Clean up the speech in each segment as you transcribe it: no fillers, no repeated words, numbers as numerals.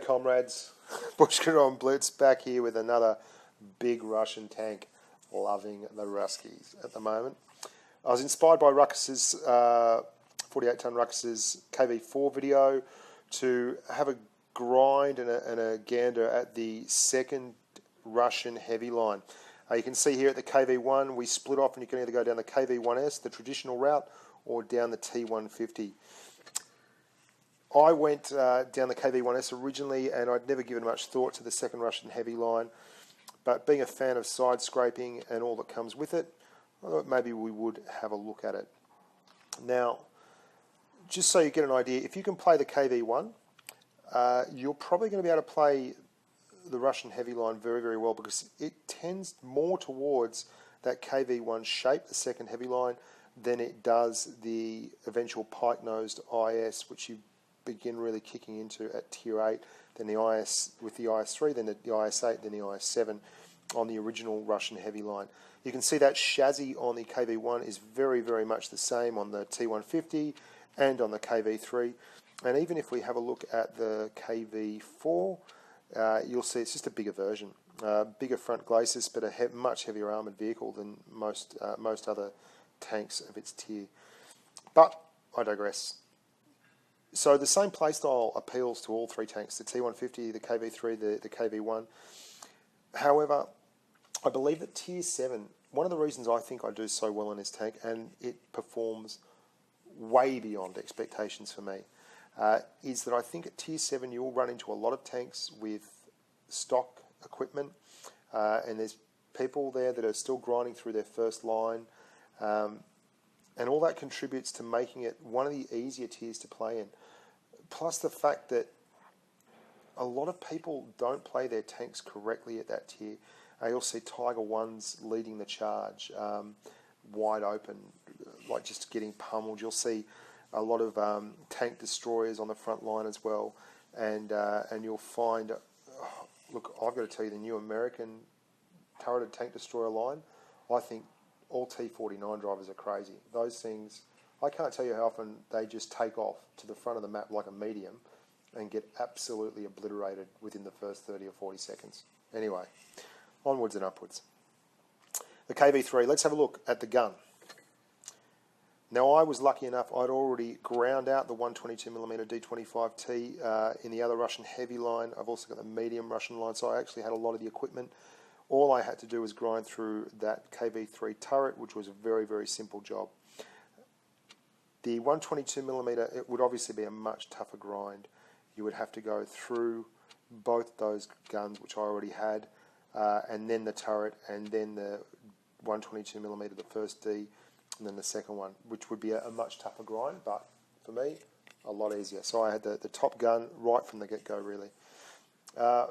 G'day comrades, Bushka on Blitz back here with another big Russian tank. Loving the Ruskies at the moment. I was inspired by Ruckus's 48-ton Ruckus's KV4 video to have a grind and a gander at the second Russian heavy line. You can see here at the KV1 we split off, and you can either go down the KV1S, the traditional route, or down the T150. I went down the KV1S originally, and I'd never given much thought to the second Russian heavy line, but being a fan of side scraping and all that comes with it, I thought maybe we would have a look at it. Now, just so you get an idea, if you can play the KV1, you're probably going to be able to play the Russian heavy line very, very well, because it tends more towards that KV1 shape, the second heavy line, than it does the eventual pike-nosed IS, which you begin really kicking into at tier 8, then the IS with the IS3, then the IS8, then the IS7 on the original Russian heavy line. You can see that chassis on the KV1 is very, very much the same on the T150 and on the KV3. And even if we have a look at the KV4, you'll see it's just a bigger version. Bigger front glacis, but a much heavier armoured vehicle than most other tanks of its tier. But I digress. So the same playstyle appeals to all three tanks, the T150, the KV3, the KV1. However, I believe that tier 7, one of the reasons I think I do so well in this tank, and it performs way beyond expectations for me, is that I think at tier 7 you'll run into a lot of tanks with stock equipment, and there's people there that are still grinding through their first line, and all that contributes to making it one of the easier tiers to play in. Plus the fact that a lot of people don't play their tanks correctly at that tier. You'll see Tiger 1s leading the charge, wide open, like just getting pummeled. You'll see a lot of tank destroyers on the front line as well, and you'll find, look, I've got to tell you, the new American turreted tank destroyer line, I think all T49 drivers are crazy. Those things, I can't tell you how often they just take off to the front of the map like a medium and get absolutely obliterated within the first 30 or 40 seconds. Anyway, onwards and upwards. The KV3, let's have a look at the gun. Now, I was lucky enough, I'd already ground out the 122mm D25T in the other Russian heavy line. I've also got the medium Russian line, so I actually had a lot of the equipment. All I had to do was grind through that KV3 turret, which was a very, very simple job. The 122mm, it would obviously be a much tougher grind. You would have to go through both those guns, which I already had, and then the turret, and then the 122mm, the first D, and then the second one, which would be a much tougher grind, but for me, a lot easier. So I had the top gun right from the get-go, really.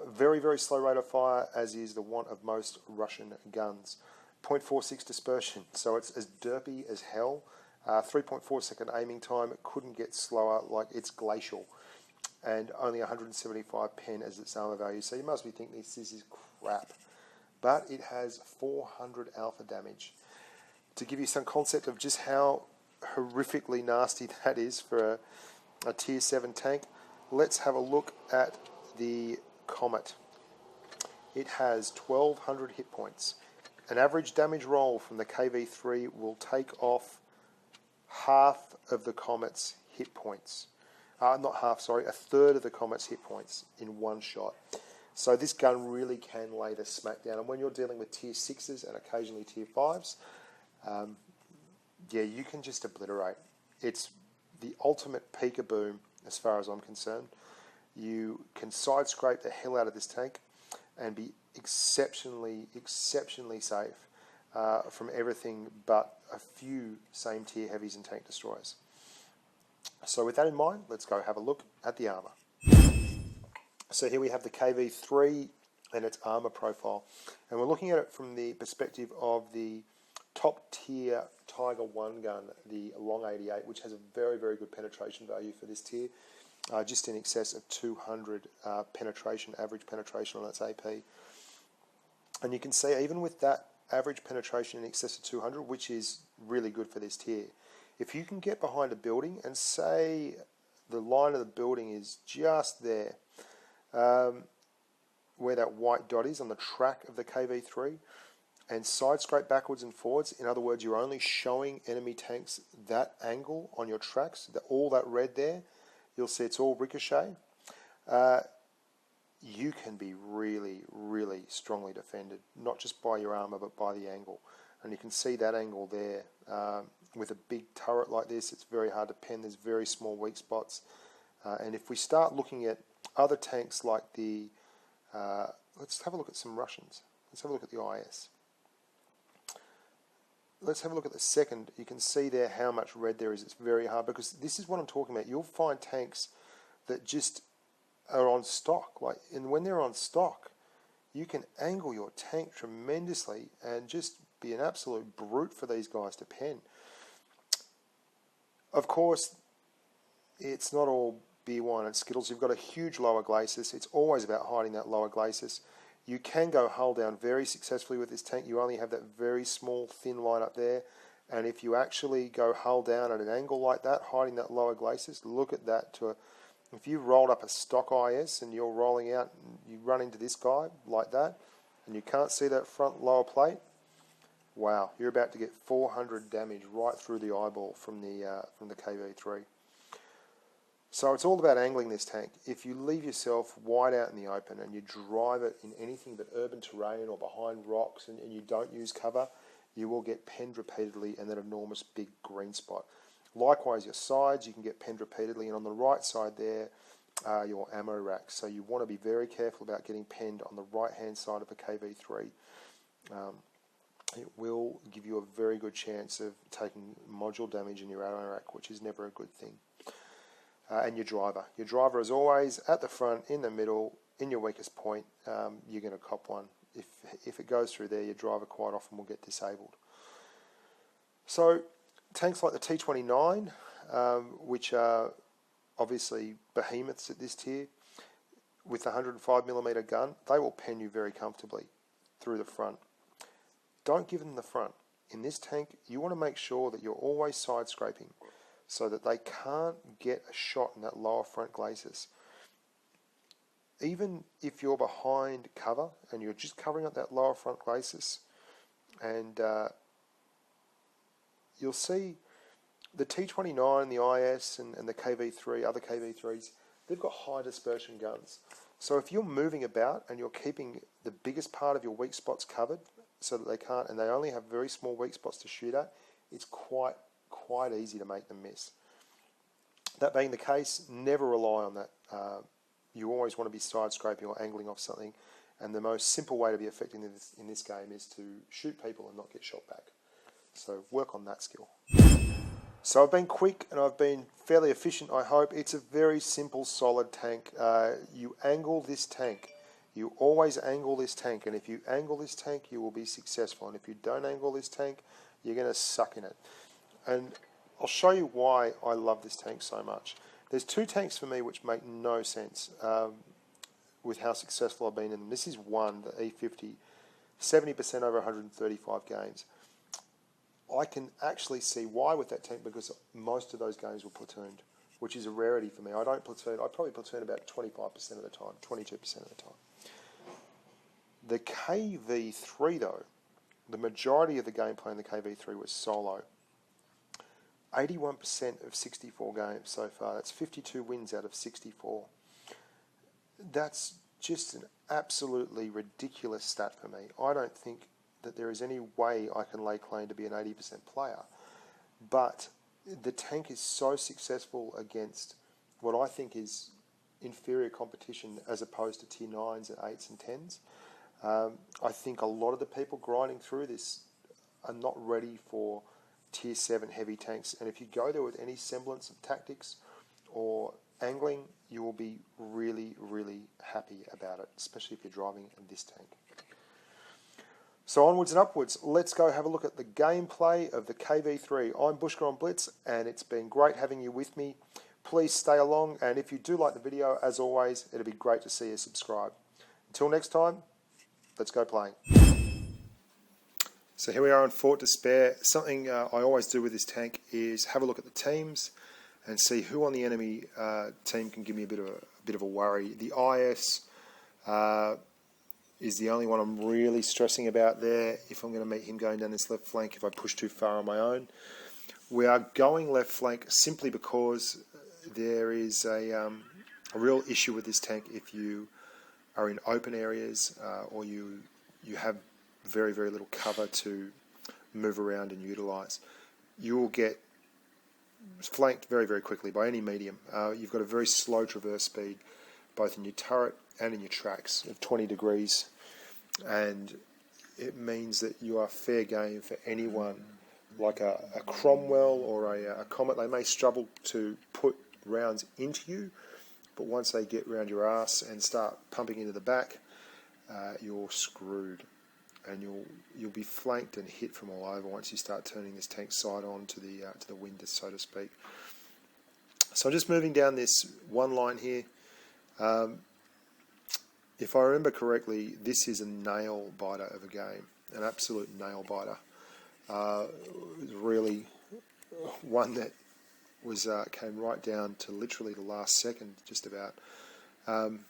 Very, very slow rate of fire, as is the want of most Russian guns. 0.46 dispersion, so it's as derpy as hell. 3.4 second aiming time, it couldn't get slower, like it's glacial. And only 175 pen as its armour value, so you must be thinking this is crap. But it has 400 alpha damage. To give you some concept of just how horrifically nasty that is for a tier 7 tank, let's have a look at the Comet. It has 1200 hit points. An average damage roll from the KV3 will take off half of the Comet's hit points. Not half, sorry, a third of the Comet's hit points in one shot. So this gun really can lay the smack down. And when you're dealing with tier 6s and occasionally tier 5s, yeah, you can just obliterate. It's the ultimate peekaboo as far as I'm concerned. You can side scrape the hell out of this tank and be exceptionally, exceptionally safe from everything but a few same tier heavies and tank destroyers. So with that in mind, let's go have a look at the armour. So here we have the KV3 and its armour profile. And we're looking at it from the perspective of the top tier Tiger 1 gun, the Long 88, which has a very, very good penetration value for this tier. Just in excess of 200 penetration, average penetration on its AP. And you can see even with that average penetration in excess of 200, which is really good for this tier, if you can get behind a building and say the line of the building is just there, where that white dot is on the track of the KV3, and side scrape backwards and forwards. In other words, you're only showing enemy tanks that angle on your tracks, all that red there. You'll see it's all ricochet. You can be really, really strongly defended, not just by your armour, but by the angle. And you can see that angle there. With a big turret like this, it's very hard to pen. There's very small weak spots. And if we start looking at other tanks like the... let's have a look at some Russians. Let's have a look at the IS. Let's have a look at the second. You can see there how much red there is. It's very hard, because this is what I'm talking about. You'll find tanks that just are on stock, and when they're on stock, you can angle your tank tremendously and just be an absolute brute for these guys to pen. Of course, it's not all beer, wine and Skittles. You've got a huge lower glacis. It's always about hiding that lower glacis. You can go hull down very successfully with this tank. You only have that very small thin line up there, and if you actually go hull down at an angle like that, hiding that lower glacis, look at that. If you rolled up a stock IS and you're rolling out and you run into this guy like that, and you can't see that front lower plate, wow, you're about to get 400 damage right through the eyeball from the KV3. So it's all about angling this tank. If you leave yourself wide out in the open and you drive it in anything but urban terrain or behind rocks, and you don't use cover, you will get penned repeatedly and that enormous big green spot. Likewise, your sides, you can get penned repeatedly, and on the right side there are your ammo racks. So you want to be very careful about getting penned on the right-hand side of a KV3. It will give you a very good chance of taking module damage in your ammo rack, which is never a good thing. And your driver. Your driver is always at the front, in the middle, in your weakest point. You're going to cop one. If it goes through there, your driver quite often will get disabled. So tanks like the T-29, which are obviously behemoths at this tier, with the 105mm gun, they will pen you very comfortably through the front. Don't give them the front. In this tank, you want to make sure that you're always side scraping so that they can't get a shot in that lower front glacis. Even if you're behind cover and you're just covering up that lower front glacis, and you'll see the T-29, the IS, and the KV3, other KV3s, they've got high dispersion guns. So if you're moving about and you're keeping the biggest part of your weak spots covered so that they can't, and they only have very small weak spots to shoot at, it's quite easy to make them miss. That being the case, never rely on that. You always want to be side scraping or angling off something, and the most simple way to be effective in this game is to shoot people and not get shot back. So work on that skill. So I've been quick and I've been fairly efficient, I hope. It's a very simple, solid tank. You angle this tank. You always angle this tank, and if you angle this tank, you will be successful. And if you don't angle this tank, you're going to suck in it. And I'll show you why I love this tank so much. There's two tanks for me which make no sense with how successful I've been in them. This is one, the E50, 70% over 135 games. I can actually see why with that tank, because most of those games were platooned, which is a rarity for me. I don't platoon. I probably platoon about 25% of the time, 22% of the time. The KV3 though, the majority of the gameplay in the KV3 was solo. 81% of 64 games so far. That's 52 wins out of 64. That's just an absolutely ridiculous stat for me. I don't think that there is any way I can lay claim to be an 80% player. But the tank is so successful against what I think is inferior competition as opposed to tier 9s and 8s and 10s. I think a lot of the people grinding through this are not ready for tier 7 heavy tanks, and if you go there with any semblance of tactics or angling, you will be really, really happy about it, especially if you're driving this tank. So onwards and upwards, let's go have a look at the gameplay of the KV3. I'm Bushka on Blitz, and it's been great having you with me. Please stay along, and if you do like the video, as always, it'll be great to see you subscribe. Until next time, let's go playing. So here we are on Fort Despair. Something I always do with this tank is have a look at the teams. and see who on the enemy team can give me a bit of a worry. The IS is the only one I'm really stressing about there. If I'm going to meet him going down this left flank, if I push too far on my own, we are going left flank simply because there is a real issue with this tank if you are in open areas or you have very, very little cover to move around and utilise. You will get flanked very, very quickly by any medium. You've got a very slow traverse speed, both in your turret and in your tracks of 20 degrees, and it means that you are fair game for anyone like a Cromwell or a Comet. They may struggle to put rounds into you, but once they get round your ass and start pumping into the back, you're screwed, and you'll be flanked and hit from all over once you start turning this tank side on to the wind, so to speak. So I'm just moving down this one line here. If I remember correctly, this is a nail biter of a game, an absolute nail biter. Really one that was came right down to literally the last second, just about. I'm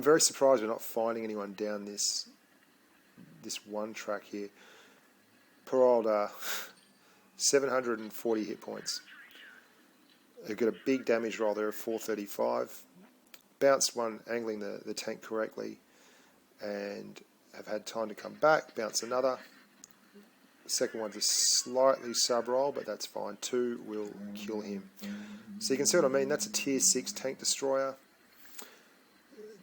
very surprised we're not finding anyone down this one track here. Poor old 740 hit points. They've got a big damage roll there of 435. Bounced one, angling the tank correctly, and have had time to come back. Bounce another. The second one's a slightly sub-roll, but that's fine. 2 will kill him. So you can see what I mean. That's a tier 6 tank destroyer.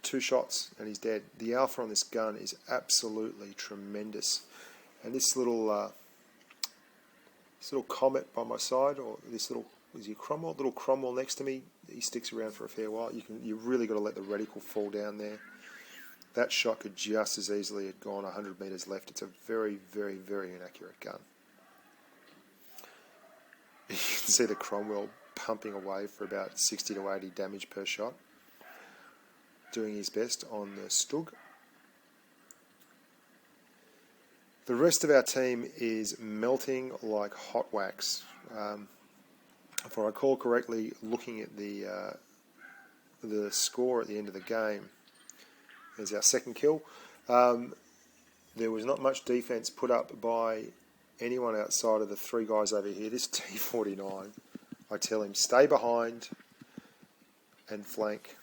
2 shots and he's dead. The alpha on this gun is absolutely tremendous. And this little Comet by my side, or this little, is he Cromwell? Little Cromwell next to me, he sticks around for a fair while. You really got to let the reticle fall down there. That shot could just as easily have gone 100 metres left. It's a very, very, very inaccurate gun. You can see the Cromwell pumping away for about 60 to 80 damage per shot, doing his best on the Stug. The rest of our team is melting like hot wax. If I recall correctly, looking at the score at the end of the game, there's our second kill. There was not much defence put up by anyone outside of the 3 guys over here. This T49, I tell him, stay behind and flank.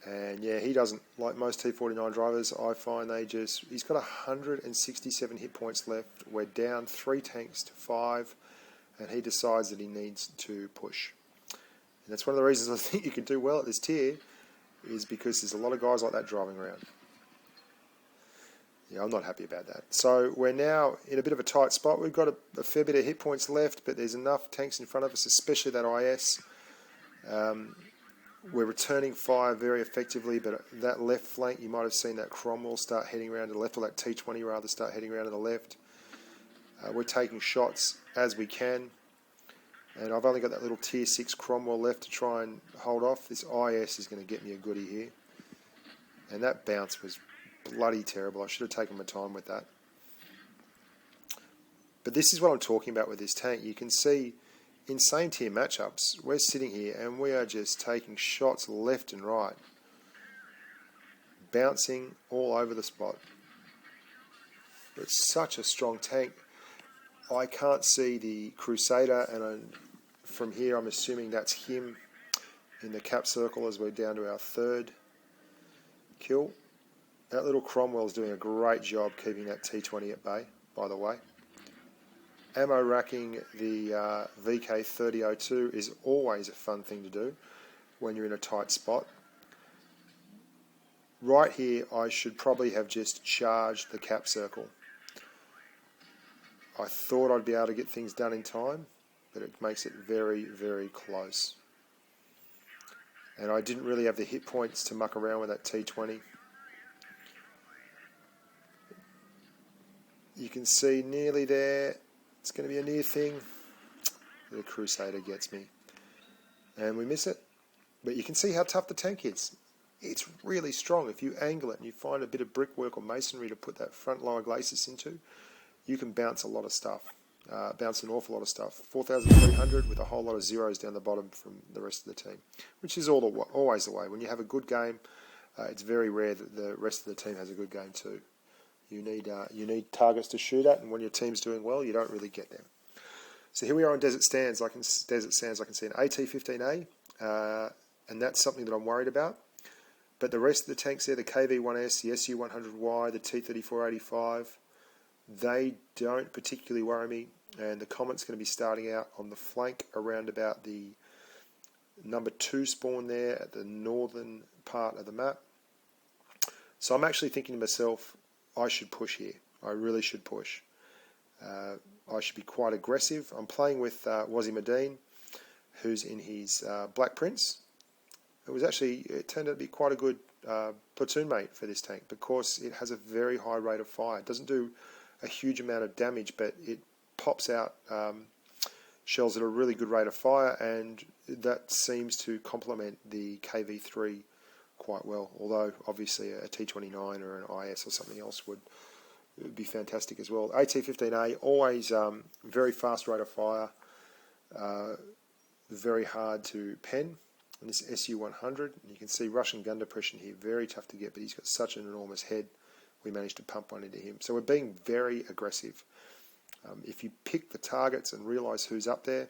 And yeah, he doesn't, like most T49 drivers, I find he's got 167 hit points left. We're down 3 tanks to 5, and he decides that he needs to push. And that's one of the reasons I think you can do well at this tier, is because there's a lot of guys like that driving around. Yeah, I'm not happy about that. So we're now in a bit of a tight spot. We've got a fair bit of hit points left, but there's enough tanks in front of us, especially that IS. We're returning fire very effectively, but that left flank, you might have seen that Cromwell start heading around to the left, or that T20 rather start heading around to the left. We're taking shots as we can, and I've only got that little tier 6 Cromwell left to try and hold off. This IS is going to get me a goodie here, and that bounce was bloody terrible. I should have taken my time with that. But this is what I'm talking about with this tank. You can see in same tier matchups, we're sitting here and we are just taking shots left and right, bouncing all over the spot. It's such a strong tank. I can't see the Crusader, and from here I'm assuming that's him in the cap circle as we're down to our 3rd kill. That little Cromwell's doing a great job keeping that T20 at bay, by the way. Ammo racking the VK3002 is always a fun thing to do when you're in a tight spot. Right here, I should probably have just charged the cap circle. I thought I'd be able to get things done in time, but it makes it very, very close. And I didn't really have the hit points to muck around with that T20. You can see nearly there. It's going to be a near thing. The Crusader gets me. And we miss it. But you can see how tough the tank is. It's really strong. If you angle it and you find a bit of brickwork or masonry to put that front lower glacis into, you can bounce a lot of stuff. Bounced an awful lot of stuff. 4,300 with a whole lot of zeros down the bottom from the rest of the team, which is always the way. When you have a good game, it's very rare that the rest of the team has a good game too. You need targets to shoot at, and when your team's doing well, you don't really get them. So here we are on Desert Sands. I can see an AT-15A, and that's something that I'm worried about. But the rest of the tanks there, the KV-1S, the SU-100Y, the T-3485, they don't particularly worry me. And the Comet's going to be starting out on the flank around about the number 2 spawn there at the northern part of the map. So I'm actually thinking to myself, I should push here. I really should push. I should be quite aggressive. I'm playing with Wazimudin, who's in his Black Prince. It turned out to be quite a good platoon mate for this tank because it has a very high rate of fire. It doesn't do a huge amount of damage, but it pops out shells at a really good rate of fire, and that seems to complement the KV-3 quite well, although obviously a T-29 or an IS or something else would be fantastic as well. AT-15A, always very fast rate of fire, very hard to pen. And this SU-100, you can see Russian gun depression here, very tough to get, but he's got such an enormous head, we managed to pump one into him. So we're being very aggressive. If you pick the targets and realise who's up there,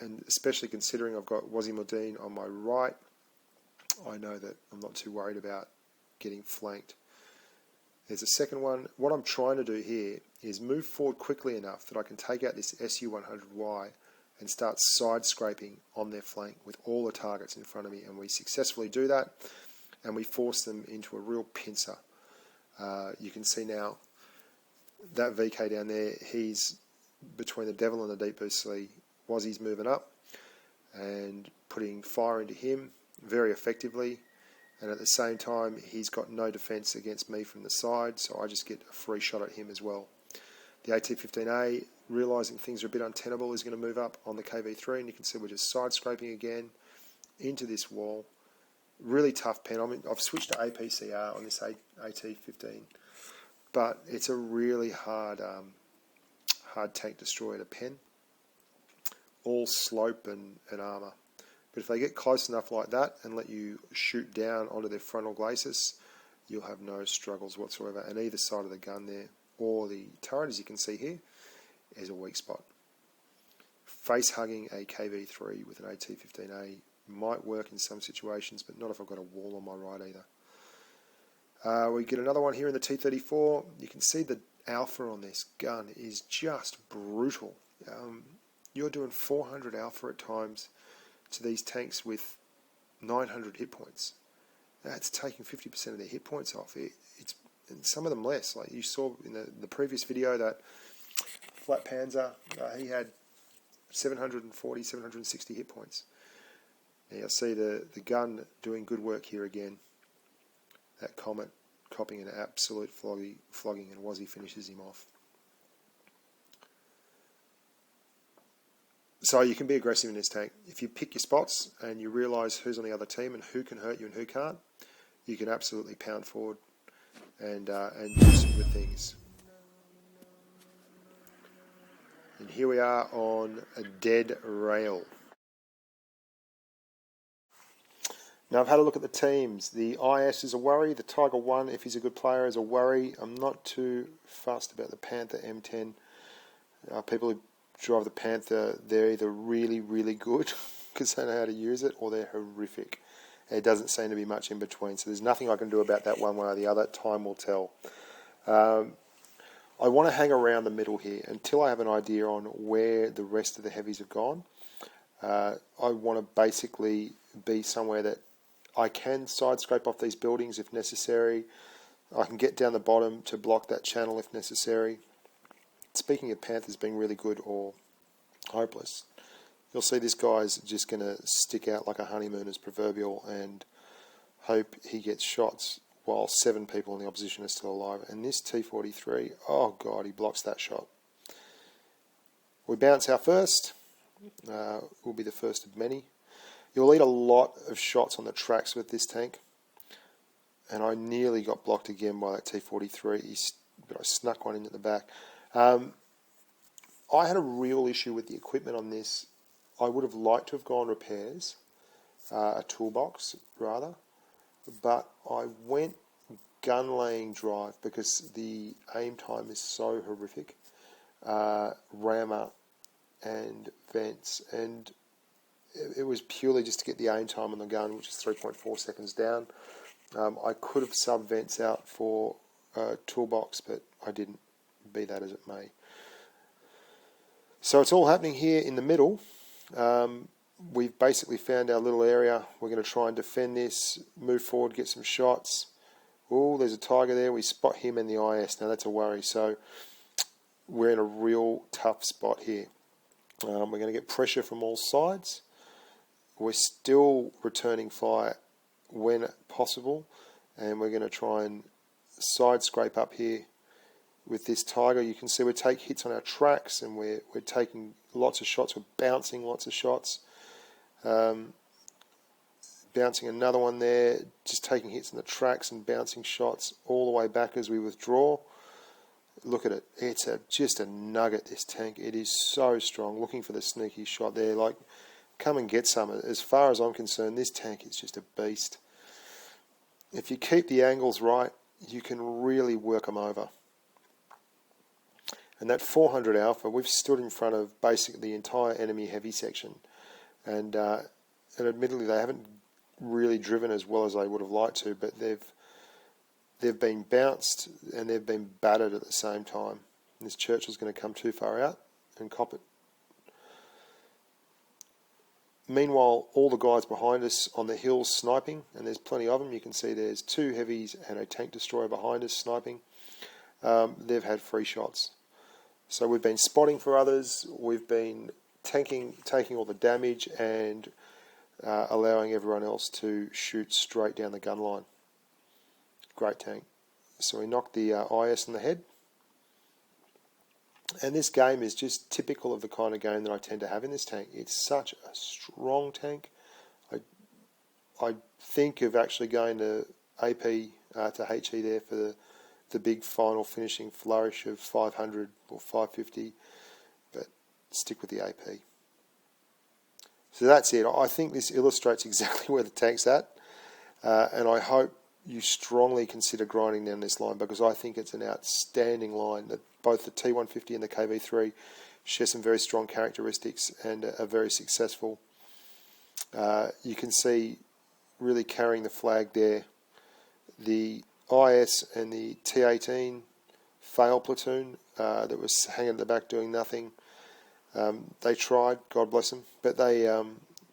and especially considering I've got Wazimudin on my right, I know that I'm not too worried about getting flanked. There's a second one. What I'm trying to do here is move forward quickly enough that I can take out this SU-100Y and start side scraping on their flank with all the targets in front of me, and we successfully do that, and we force them into a real pincer. You can see now that VK down there, he's between the Devil and the Deep Blue Sea. Wazzy's moving up and putting fire into him very effectively, and at the same time he's got no defence against me from the side, so I just get a free shot at him as well. The AT-15A, realising things are a bit untenable, is going to move up on the KV-3, and you can see we're just side scraping again into this wall. Really tough pen. I've switched to APCR on this AT-15, but it's a really hard tank destroyer to pen. All slope and armour. But if they get close enough like that and let you shoot down onto their frontal glacis, you'll have no struggles whatsoever. And either side of the gun there, or the turret, as you can see here, is a weak spot. Face hugging a KV-3 with an AT-15A might work in some situations, but not if I've got a wall on my right either. We get another one here in the T-34. You can see the alpha on this gun is just brutal. You're doing 400 alpha at times to these tanks with 900 hit points. That's taking 50% of their hit points off. And some of them less. Like you saw in the previous video, that Flat Panzer, he had 740, 760 hit points. Now you'll see the gun doing good work here again. That Comet copping an absolute flogging, and Wazzy finishes him off. So you can be aggressive in this tank. If you pick your spots and you realise who's on the other team and who can hurt you and who can't, you can absolutely pound forward and do some good things. And here we are on a dead rail. Now I've had a look at the teams. The IS is a worry. The Tiger 1, if he's a good player, is a worry. I'm not too fussed about the Panther M10. People who drive the Panther, they're either really, really good because they know how to use it, or they're horrific. There doesn't seem to be much in between, so there's nothing I can do about that one way or the other. Time will tell. I want to hang around the middle here until I have an idea on where the rest of the heavies have gone. I want to basically be somewhere that I can side scrape off these buildings if necessary. I can get down the bottom to block that channel if necessary. Speaking of Panthers being really good or hopeless, you'll see this guy's just going to stick out like a honeymoon as proverbial and hope he gets shots while 7 people in the opposition are still alive. And this T-43, oh God, he blocks that shot. We bounce our first. Will be the first of many. You'll eat a lot of shots on the tracks with this tank. And I nearly got blocked again by that T-43, but I snuck one in at the back. I had a real issue with the equipment on this. I would have liked to have gone repairs, a toolbox rather, but I went gun laying drive because the aim time is so horrific. Rammer and vents, and it was purely just to get the aim time on the gun, which is 3.4 seconds down. I could have sub vents out for toolbox, but I didn't, be that as it may. So it's all happening here in the middle. We've basically found our little area. We're going to try and defend this, move forward, get some shots. Oh, there's a tiger there. We spot him in the IS. Now that's a worry. So we're in a real tough spot here. We're going to get pressure from all sides. We're still returning fire when possible, and we're going to try and side scrape up here with this tiger. You can see we take hits on our tracks, and we're taking lots of shots. We're bouncing lots of shots. Bouncing another one there, just taking hits on the tracks and bouncing shots all the way back as we withdraw. Look at it. It's just a nugget, this tank. It is so strong. Looking for the sneaky shot there. Like, come and get some. As far as I'm concerned, this tank is just a beast. If you keep the angles right, you can really work them over. And that 400 Alpha, we've stood in front of basically the entire enemy heavy section. And admittedly, they haven't really driven as well as they would have liked to, but they've been bounced and they've been battered at the same time. And this Churchill's going to come too far out and cop it. Meanwhile, all the guys behind us on the hills sniping, and there's plenty of them. You can see there's 2 heavies and a tank destroyer behind us sniping. They've had free shots. So we've been spotting for others. We've been taking all the damage and allowing everyone else to shoot straight down the gun line. Great tank. So we knocked the IS in the head. And this game is just typical of the kind of game that I tend to have in this tank. It's such a strong tank. I think of actually going to AP to HE there for the big final finishing flourish of 500 or 550, but stick with the AP. So that's it. I think this illustrates exactly where the tank's at, and I hope you strongly consider grinding down this line, because I think it's an outstanding line. That both the T150 and the KV3 share some very strong characteristics and are very successful. You can see really carrying the flag there. The IS and the T18 fail platoon that was hanging at the back doing nothing. They tried, God bless them, but they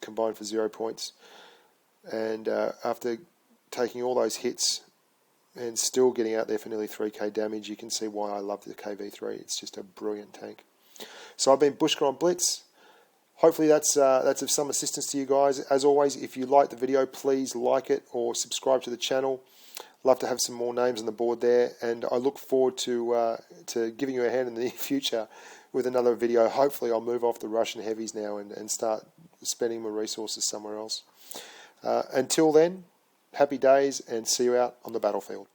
combined for 0 points. And after taking all those hits and still getting out there for nearly 3k damage, you can see why I love the KV3. It's just a brilliant tank. So I've been Bushka on Blitz. Hopefully that's of some assistance to you guys. As always, if you like the video, please like it or subscribe to the channel. Love to have some more names on the board there, and I look forward to giving you a hand in the near future with another video. Hopefully I'll move off the Russian heavies now and start spending my resources somewhere else. Until then, happy days, and see you out on the battlefield.